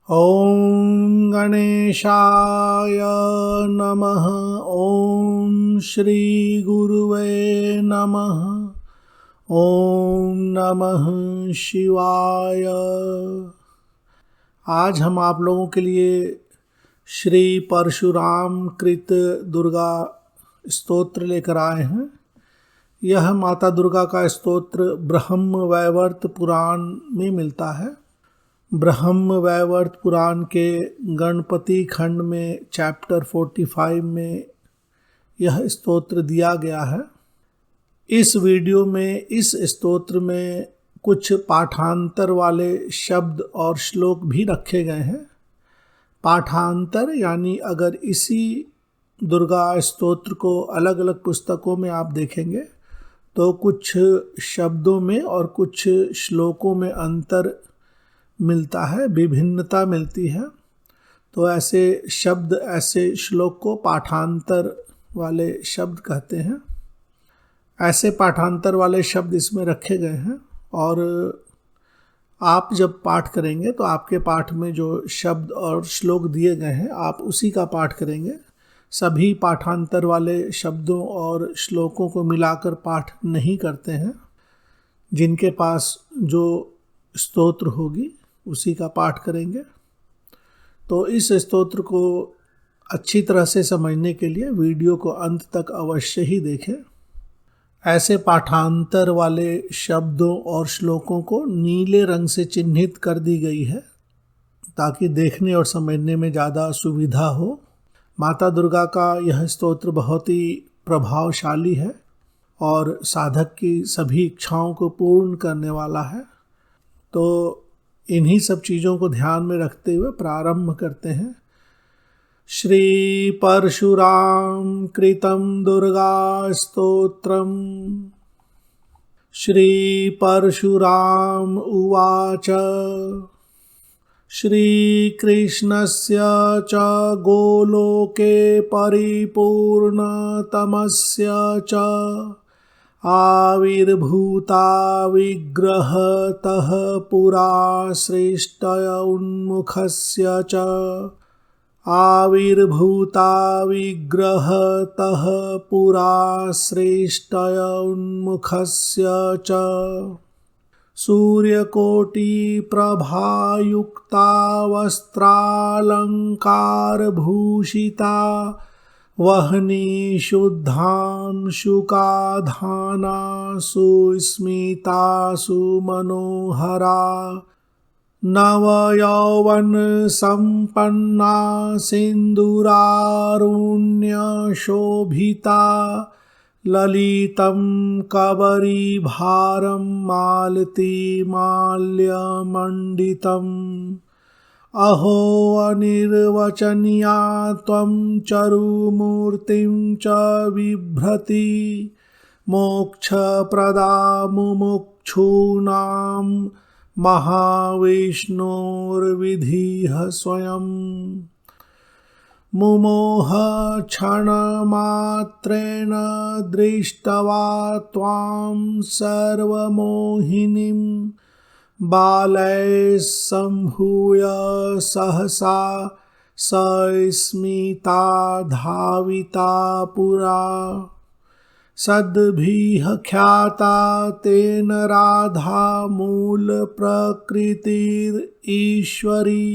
ॐ गणेशाय नमः। ॐ श्रीगुरुवे नमः। ॐ नमः शिवाय। आज हम आप लोगों के लिए श्री परशुराम कृत दुर्गा स्तोत्र लेकर आए हैं। यह माता दुर्गा का स्तोत्र ब्रह्म वैवर्त पुराण में मिलता है। ब्रह्म वैवर्त पुराण के गणपति खंड में चैप्टर 45 में यह स्तोत्र दिया गया है। इस वीडियो में इस स्तोत्र में कुछ पाठांतर वाले शब्द और श्लोक भी रखे गए हैं। पाठांतर यानी अगर इसी दुर्गा स्तोत्र को अलग अलग पुस्तकों में आप देखेंगे तो कुछ शब्दों में और कुछ श्लोकों में अंतर मिलता है, विभिन्नता मिलती है। तो ऐसे शब्द, ऐसे श्लोक को पाठांतर वाले शब्द कहते हैं। ऐसे पाठांतर वाले शब्द इसमें रखे गए हैं और आप जब पाठ करेंगे तो आपके पाठ में जो शब्द और श्लोक दिए गए हैं आप उसी का पाठ करेंगे। सभी पाठांतर वाले शब्दों और श्लोकों को मिलाकर पाठ नहीं करते हैं। जिनके पास जो स्तोत्र होगी उसी का पाठ करेंगे। तो इस स्तोत्र को अच्छी तरह से समझने के लिए वीडियो को अंत तक अवश्य ही देखें। ऐसे पाठांतर वाले शब्दों और श्लोकों को नीले रंग से चिन्हित कर दी गई है ताकि देखने और समझने में ज़्यादा सुविधा हो। माता दुर्गा का यह स्तोत्र बहुत ही प्रभावशाली है और साधक की सभी इच्छाओं को पूर्ण करने वाला है। तो इन्हीं सब चीज़ों को ध्यान में रखते हुए प्रारंभ करते हैं। श्री परशुराम कृतं दुर्गा स्तोत्रम्। श्री परशुराम उवाच। श्रीकृष्णस्य च गोलोके परिपूर्णतमस्य च आविर्भूता विग्रहतः पुरा सृष्टय उन्मुखस्य च आविर्भूता विग्रहतः पुरा सृष्टय उन्मुखस्य च सूर्यकोटि प्रभायुक्ता वस्त्रालंकारभूषिता वह्नि शुद्धां शुकाधाना सुस्मिता सुमनोहरा नवयौवन संपन्ना सिन्दूरारुण्यशोभिता ललितं कबरीभारं मालती माल्यमण्डितम् अहो अनिर्वचनीया त्वं चरुमूर्तिं च बिभ्रति मोक्षप्रदा मुमुक्षूणां महाविष्णोर्विधिः स्वयं मुमोह क्षणमात्रेण दृष्ट्वा त्वां सर्वमोहिनीं बालैः सम्भूय सहसा सस्मिता धाविता पुरा सद्भिः ख्याता तेन राधा मूलप्रकृतिरीश्वरी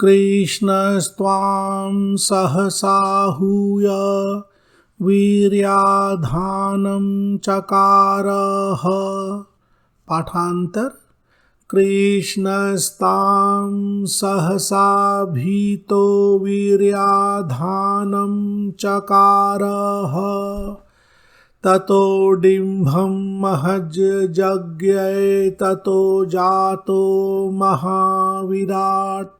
कृष्णस्त्वां सहसाहूय वीर्याधानं चकारः। पाठांतर। कृष्णस्तां सहसा भीतो वीर्याधानं चकारः ततो डिम्भं महज्जज्ञे ततो जातो महाविराट्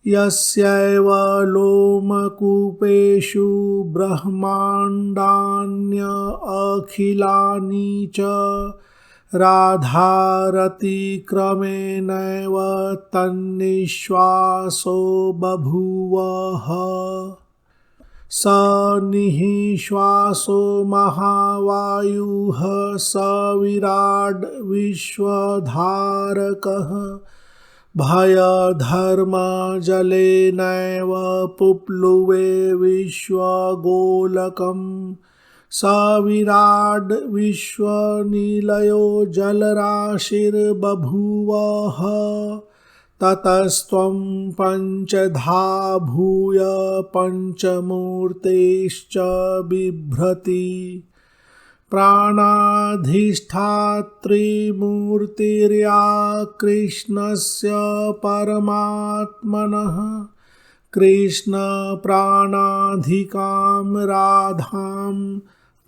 यस्यैव लोमकूपेषु ब्रह्माण्डान्य अखिलानि च राधारतिक्रमेणैव तन्निश्वासो बभूवः स निःश्वासो महावायुः स विराड् विश्वधारकः भयधर्मजलेनैव पुप्लुवे विश्वगोलकं स विराड् विश्वनिलयो जलराशिर्बभूवः ततस्त्वं पञ्चधा भूय पञ्चमूर्तेश्च बिभ्रति प्राणाधिष्ठात्रिमूर्तिर्या कृष्णस्य परमात्मनः कृष्णप्राणाधिकां राधां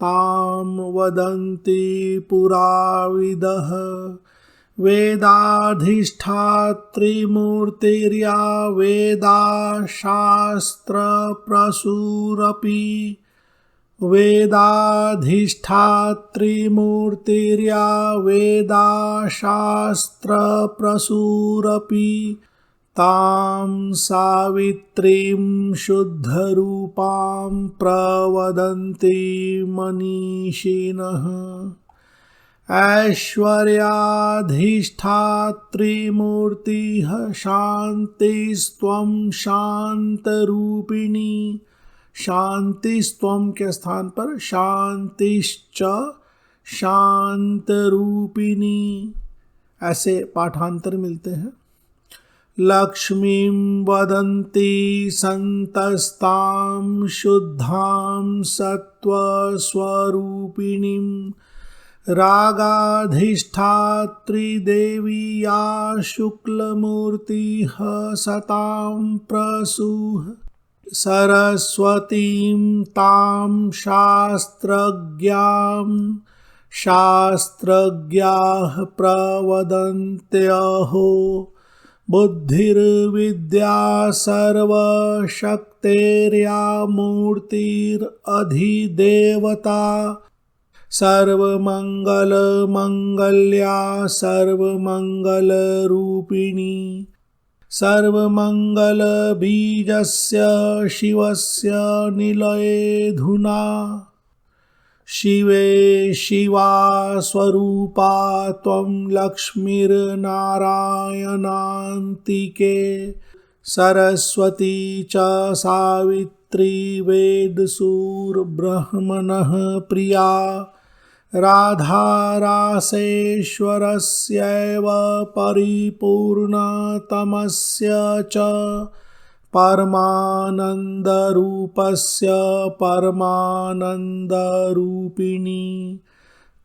तां वदन्ति पुराविदः वेदाधिष्ठात्रिमूर्तिर्या वेदाशास्त्रप्रसूरपि वेदाधिष्ठात्रिमूर्तिर्या वेदाशास्त्रप्रसूरपि तां सावित्रीं शुद्धरूपां प्रवदन्ति मनीषिणः ऐश्वर्याधिष्ठात्रिमूर्तिः शान्तिस्त्वं शान्तरूपिणी शांतिस्त्वं के स्थान पर शांतिश्च शांतरूपिणी ऐसे पाठांतर मिलते हैं। लक्ष्मीं वदन्ति संतस्तां शुद्धां सत्त्वस्वरूपिणीं रागाधिष्ठात्रिदेवी या शुक्लमूर्तिः सतां प्रसूः सरस्वतीं तां शास्त्रज्ञाः प्रवदन्त्यहो बुद्धिर्विद्या सर्वशक्तेर्या मूर्तिरधिदेवता सर्वमङ्गलमङ्गल्या सर्वमङ्गलरूपिणी सर्वमङ्गलबीजस्य शिवस्य निलयेऽधुना शिवे शिवा स्वरूपा त्वं लक्ष्मीर्नारायणान्तिके सरस्वती च सावित्री वेदसूरब्रह्मणः प्रिया राधारासेश्वरस्यैव परिपूर्णतमस्य च परमानन्दरूपस्य परमानन्दरूपिणी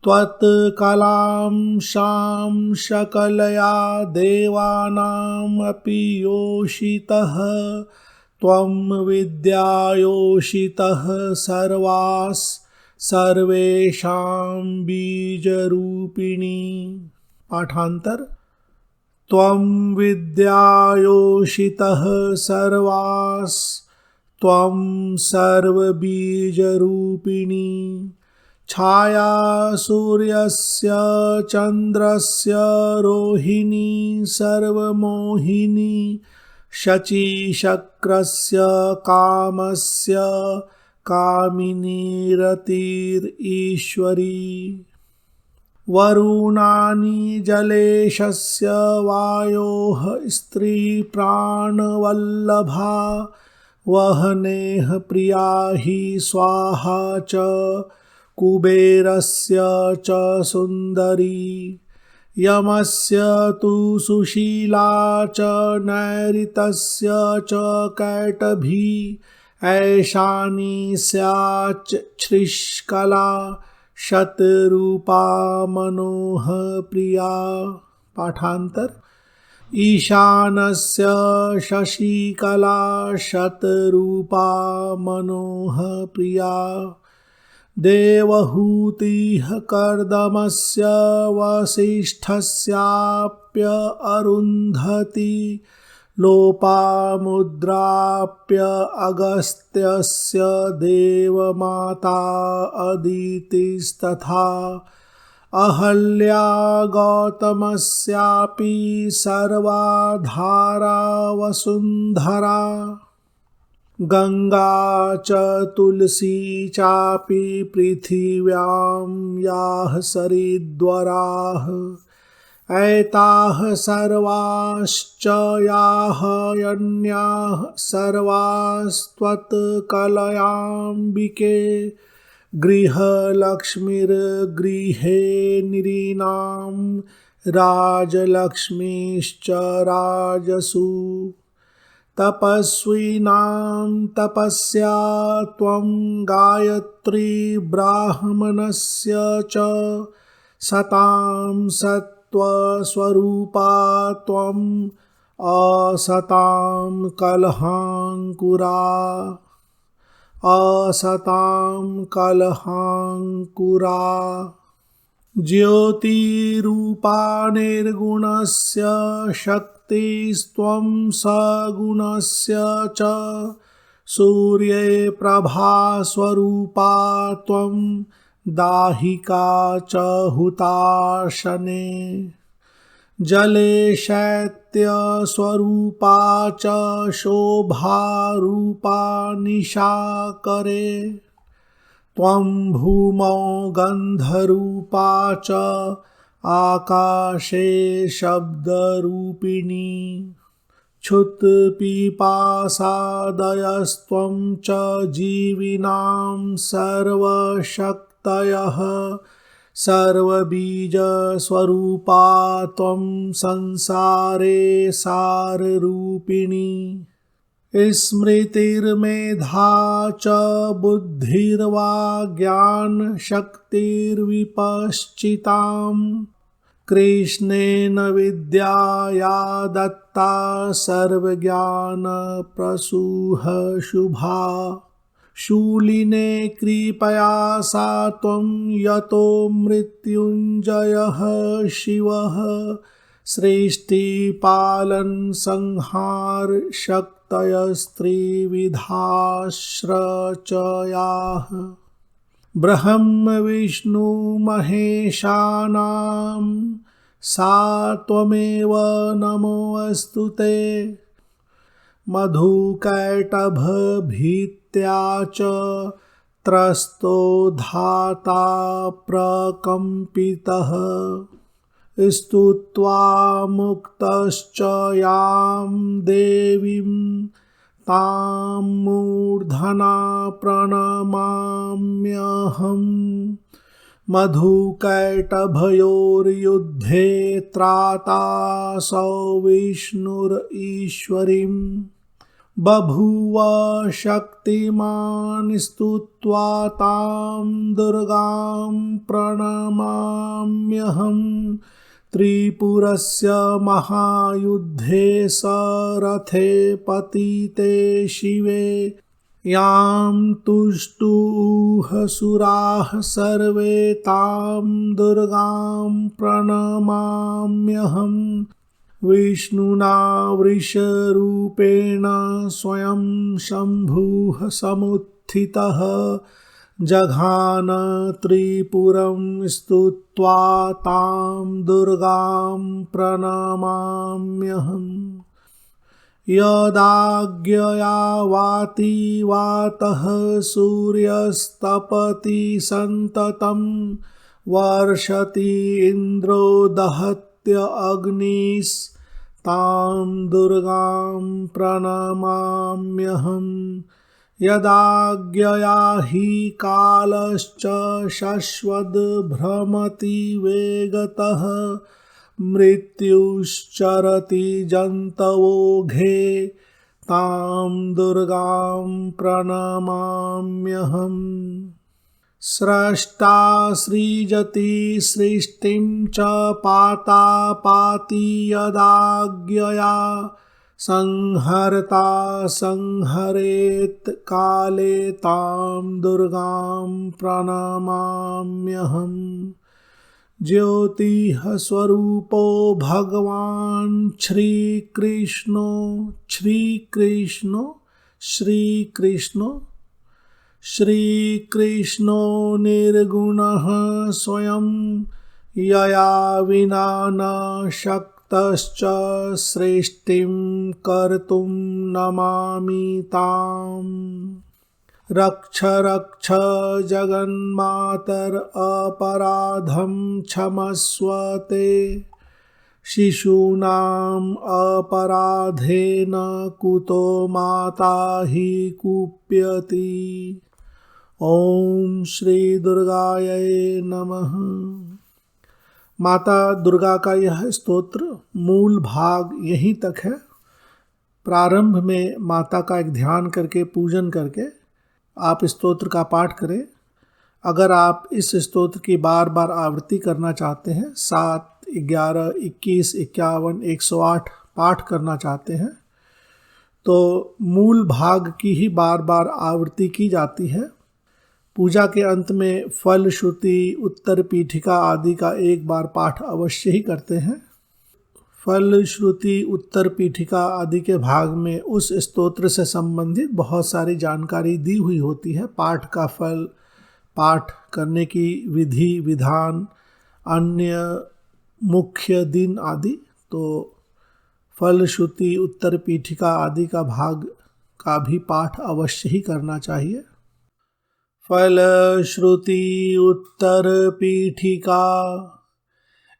त्वत्कलां शां शकलया देवानामपि योषितः त्वं विद्यायोषितः सर्वेषां बीजरूपिणी। पाठांतर त्वं विद्यायोषितः त्वं सर्वबीजरूपिणी छाया सूर्यस्य चन्द्रस्य रोहिणी सर्वमोहिनी शचीशक्रस्य कामस्य कामिनीरतिरीश्वरी वरुणानि जलेशस्य वायोः स्त्रीप्राणवल्लभा वह्नेः प्रिया हि स्वाहा च कुबेरस्य च सुन्दरी यमस्य तु सुशीला च नैऋतस्य च कैटभी ऐशानी स्याच् श्रीष्कला शतरूपा मनोह प्रिया। पाठांतर ईशानस्य शशिकला शतरूपा मनोह प्रिया देवहूतिः कर्दमस्य वसिष्ठस्याप्य अरुन्धती लोपामुद्राप्य अगस्त्यस्य देवमाता अदितिस्तथा अहल्या गौतमस्यापि सर्वाधारा वसुन्धरा गंगा च तुलसी चापि पृथिव्यां याः सरिद्वराः एताः सर्वाश्च याः यन्याः सर्वास्त्वत्कलयाम्बिके गृहलक्ष्मीर्गृहे निरीनां राजलक्ष्मीश्च राजसु तपस्विनां तपस्या त्वं गायत्री ब्राह्मणस्य च सतां सत्त्वस्वरूपा त्वं असतां कलहाङ्कुरा ज्योतिरूपा निर्गुणस्य शक्तिस्त्वं सगुणस्य च सूर्ये प्रभास्वरूपा त्वं दाहिका च हुताशने जले शैत्यस्वरूपा च शोभारूपा निशाकरे त्वं भूमौ गन्धरूपा च आकाशे शब्दरूपिणी क्षुत्पिपासादयस्त्वं च जीविनां सर्वशक्तयः सर्वबीजस्वरूपा त्वं संसारे साररूपिणी स्मृतिर्मेधा च बुद्धिर्वा ज्ञानशक्तिर्विपश्चिताम् कृष्णेन विद्याया दत्ता सर्वज्ञानप्रसूह शुभा शूलिने कृपया सा त्वं यतो मृत्युञ्जयः शिवः सृष्टिपालन संहार शक्तयस्त्रिविधाश्रचयाः ब्रह्म विष्णु महेशानां सा त्वमेव नमोऽस्तु ते मधुकैटभभीत्या च त्रस्तो धाता प्रकम्पितः स्तुत्वा मुक्तश्च यां देवीं तां मूर्धना प्रणमाम्यहम् मधुकैटभयोर्युद्धे त्रातासौ विष्णुरीश्वरीं बभूव शक्तिमान् स्तुत्वा तां दुर्गां प्रणमाम्यहम् त्रिपुरस्य महायुद्धे सरथे पतिते शिवे यां तुष्टुः सुराः सर्वे तां दुर्गां प्रणमाम्यहम् विष्णुना वृषरूपेण स्वयं शम्भुः समुत्थितः जघान त्रिपुरं स्तुत्वा तां दुर्गां प्रणमाम्यहम् यदाज्ञया वाति वातः सूर्यस्तपति सन्ततं वर्षति इन्द्रो दहत्य अग्निस्तां दुर्गां प्रणमाम्यहम् यदाज्ञया हि कालश्च शश्वद्भ्रमति वेगतः मृत्युश्चरति जन्तवोघे तां दुर्गां प्रणमाम्यहम् स्रष्टा सृजति सृष्टिं च पाता पाति यदाज्ञया संहर्ता संहरेत् काले तां दुर्गां प्रणमाम्यहम् ज्योतिः स्वरूपो भगवान् श्रीकृष्णो श्रीकृष्णो श्रीकृष्णो श्रीकृष्णो निर्गुणः स्वयं यया विना न शक्तश्च सृष्टिं कर्तुं नमामि ताम् रक्ष रक्ष जगन्मातर अपराधं क्षमस्व ते शिशूनाम् अपराधेन कुतो माता हि कुप्यति। ओम श्री दुर्गायै नमः। माता दुर्गा का यह स्तोत्र मूल भाग यहीं तक है। प्रारंभ में माता का एक ध्यान करके, पूजन करके आप स्तोत्र का पाठ करें। अगर आप इस स्तोत्र की बार बार आवृत्ति करना चाहते हैं, 7, 11, 21, 51, 108 पाठ करना चाहते हैं, तो मूल भाग की ही बार बार आवृत्ति की जाती है। पूजा के अंत में फल, श्रुति, उत्तर पीठिका आदि का एक बार पाठ अवश्य ही करते हैं। फल, श्रुति, उत्तर पीठिका आदि के भाग में उस स्तोत्र से संबंधित बहुत सारी जानकारी दी हुई होती है। पाठ का फल, पाठ करने की विधि विधान, अन्य मुख्य दिन आदि। तो फल, श्रुति, उत्तर पीठिका आदि का भाग का भी पाठ अवश्य ही करना चाहिए। फल, श्रुति, उत्तर पीठिका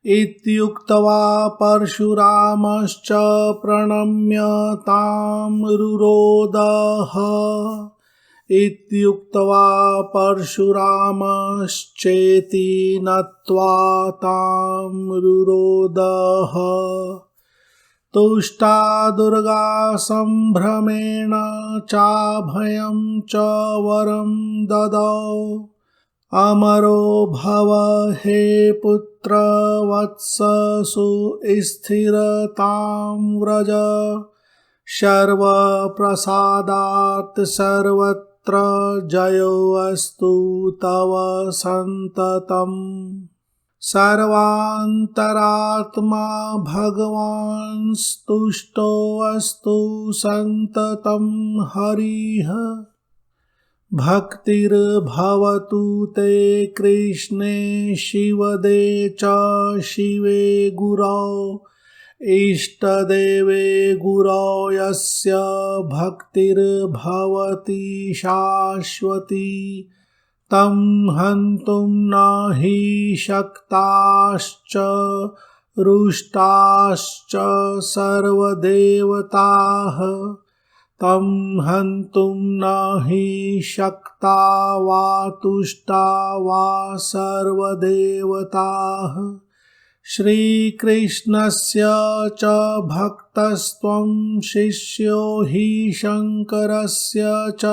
इत्युक्त्वा परशुरामश्च प्रणम्य तां रुरोदः। इत्युक्त्वा परशुरामश्चेति नत्वा तां रुरोदः। तुष्टा दुर्गा संभ्रमेण चाभयं च वरं ददौ। अमरो भव हे पुत्र वत्स सुस्थिरतां व्रज। सर्वप्रसादात् सर्वत्र जयोऽस्तु तव सन्ततम्। सर्वान्तरात्मा भगवान् स्तुष्टोऽस्तु सन्ततं हरिः। भक्तिर्भवतु ते कृष्णे शिवदे च शिवे गुरौ। इष्टदेवे गुरौ यस्य भक्तिर्भवति शाश्वती। तं हन्तुं न हि शक्ताश्च रुष्टाश्च सर्वदेवताः। तं हन्तुं न हि शक्ता वा तुष्टा वा सर्वदेवताः। श्रीकृष्णस्य च भक्तस्त्वं शिष्यो हि शङ्करस्य च।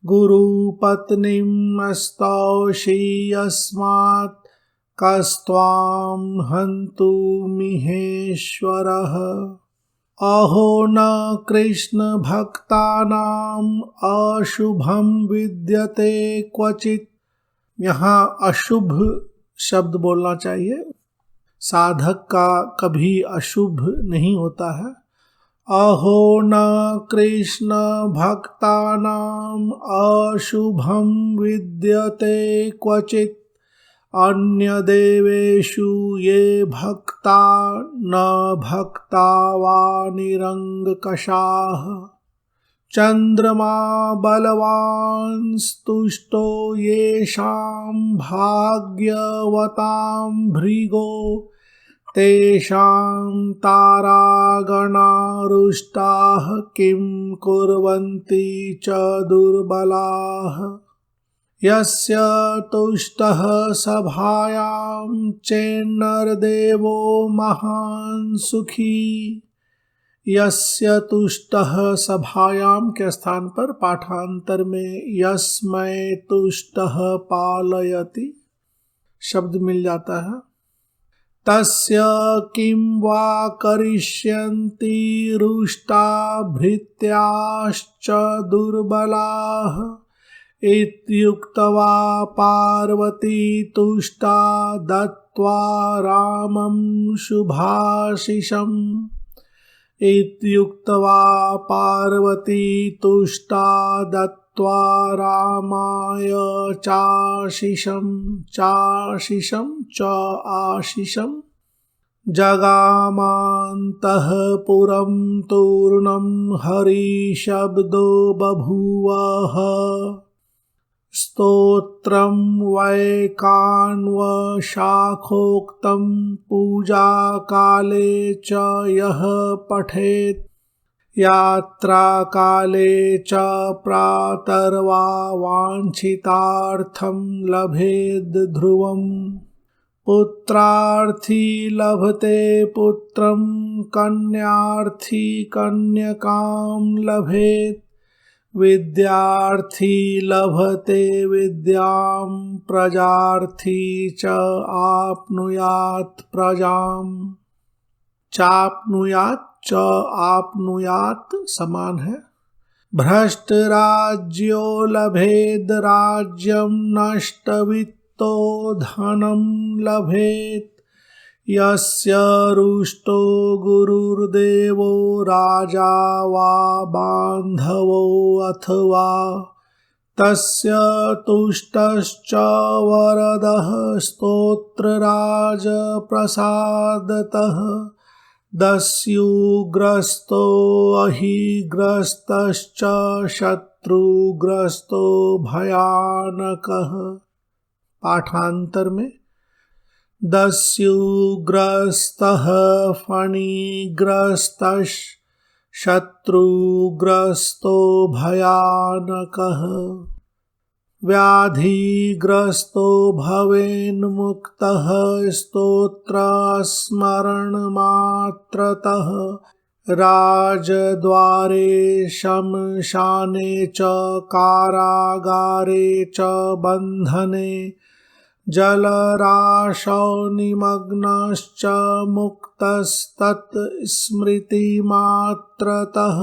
गुरुपत्नीं स्तौषि यस्मात् कस्त्वां हन्तुमिहेश्वरः। अहो न कृष्ण भक्तानाम् अशुभं विद्यते क्वचित्। यहाँ अशुभ शब्द बोलना चाहिए। साधक का कभी अशुभ नहीं होता है। अहो न कृष्ण भक्तानाम् अशुभं विद्यते क्वचित्। अन्य देवेषु ये भक्ता न भक्ता वा निरंकशाः। चंद्रमा बलवान् स्तुष्टो येषां भाग्यवतां भृगो। तेषां तारागणा रुष्टाः किं कुर्वन्ति च दुर्बलाः। यस्य तुष्टः सभायां चेन्नरदेवो महान् सुखी। यस्य तुष्टः सभायाम के स्थान पर पाठांतर में यस्मै तुष्टः पालयति शब्द मिल जाता है। तस्य किं वा करिष्यन्ति रुष्टा भृत्याश्च दुर्बलाः। इत्युक्त्वा पार्वती तुष्टा दत्त्वा रामं शुभाशिषम्। इत्युक्त्वा पार्वती तुष्टा दत्त्वा रामाय चाशिषं च आशिषम्। जगामान्तःपुरं तूर्णं हरिशब्दो बभूवः। स्तोत्रं वैकान्वशाखोक्तं पूजाकाले च यः पठेत् यात्राकाले च प्रातर्वा वाञ्छितार्थं लभेद् ध्रुवम् पुत्रार्थी लभते पुत्रं कन्यार्थी कन्यकां लभेत् विद्यार्थी लभते विद्यां प्रजार्थी च आप्नुयात् प्रजाम् चाप्नुयात् च आपनुयात् समान है। भ्रष्ट राज्यो लभेद राज्यं नष्टवित्तो धनं लभेत् यस्य रुष्टो गुरुर्देवो राजा वा बान्धवो अथवा तस्य तुष्टश्च वरदः स्तोत्रराजप्रसादतः दस्युग्रस्तो अहिग्रस्तश्च शत्रुग्रस्तो भयानकः। पाठांतर में दस्युग्रस्तः फणिग्रस्तश्च शत्रुग्रस्तो भयानकः व्याधिग्रस्तो भवेन्मुक्तः स्तोत्रस्मरणमात्रतः राजद्वारे शमशाने च कारागारे च बन्धने जलराशौ निमग्नश्च मुक्तस्तत् स्मृतिमात्रतः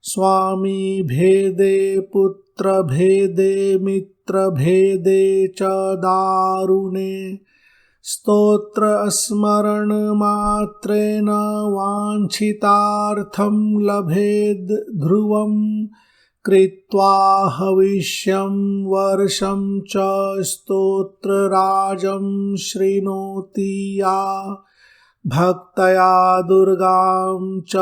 स्वामी भेदे पुत्रभेदे मित्रभेदे च दारुणे स्तोत्रस्मरणमात्रेण वाञ्छितार्थं लभेद् ध्रुवम् कृत्वा हविष्यं वर्षं च स्तोत्रराजं शृणोति या भक्तया दुर्गां च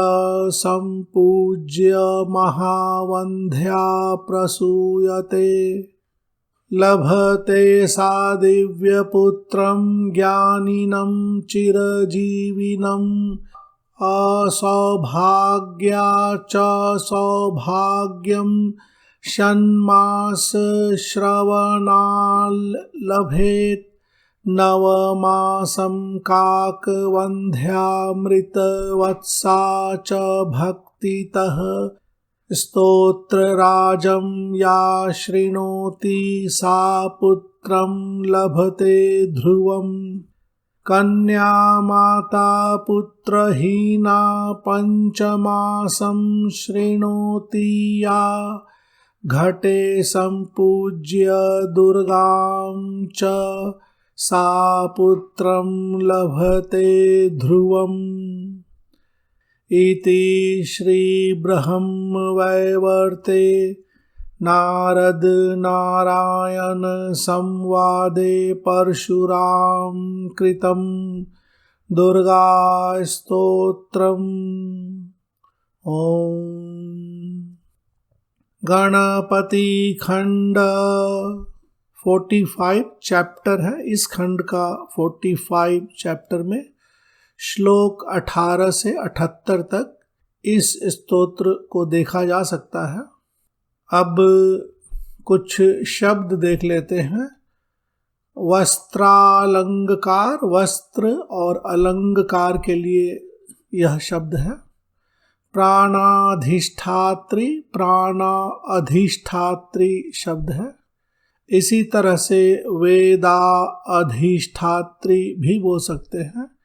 सम्पूज्य महावन्ध्या प्रसूयते लभते सा दिव्यपुत्रं ज्ञानिनं चिरजीविनम् असौभाग्या च सौभाग्यं षण्मासश्रवणाल् लभेत् नवमासं काकवन्ध्यामृतवत्सा च भक्तितः स्तोत्रराजं या शृणोति सा पुत्रं लभते ध्रुवम् कन्या माता पुत्रहीना पंचमासं शृणोति या घटे सम्पूज्य दुर्गां च सा पुत्रं लभते ध्रुवम् इति श्री ब्रह्मवैवर्ते नारद नारायण संवादे परशुराम कृतं दुर्गा स्तोत्रम्। ओम गणपति खंड 45 चैप्टर है। इस खंड का 45 चैप्टर में श्लोक 18 से 78 तक इस स्तोत्र को देखा जा सकता है। अब कुछ शब्द देख लेते हैं। वस्त्रालंकार, वस्त्र और अलंकार के लिए यह शब्द है। प्राणाधिष्ठात्री, प्राणा अधिष्ठात्री शब्द है। इसी तरह से वेदा अधिष्ठात्री भी बोल सकते हैं।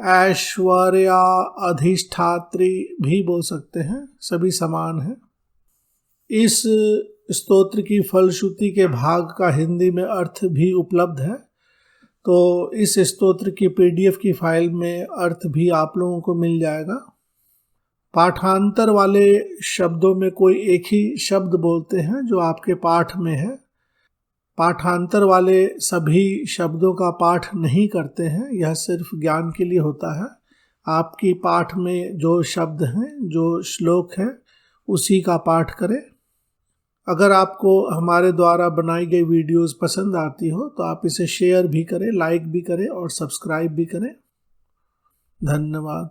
ऐश्वर्या अधिष्ठात्री भी बोल सकते हैं, सभी समान है। इस स्तोत्र की फलश्रुति के भाग का हिंदी में अर्थ भी उपलब्ध है, तो इस स्तोत्र की PDF की फाइल में अर्थ भी आप लोगों को मिल जाएगा। पाठांतर वाले शब्दों में कोई एक ही शब्द बोलते हैं जो आपके पाठ में है। पाठांतर वाले सभी शब्दों का पाठ नहीं करते हैं, यह सिर्फ ज्ञान के लिए होता है। आपकी पाठ में जो शब्द हैं, जो श्लोक हैं, उसी का पाठ करें। अगर आपको हमारे द्वारा बनाई गई वीडियोस पसंद आती हो तो आप इसे शेयर भी करें, लाइक भी करें और सब्सक्राइब भी करें। धन्यवाद।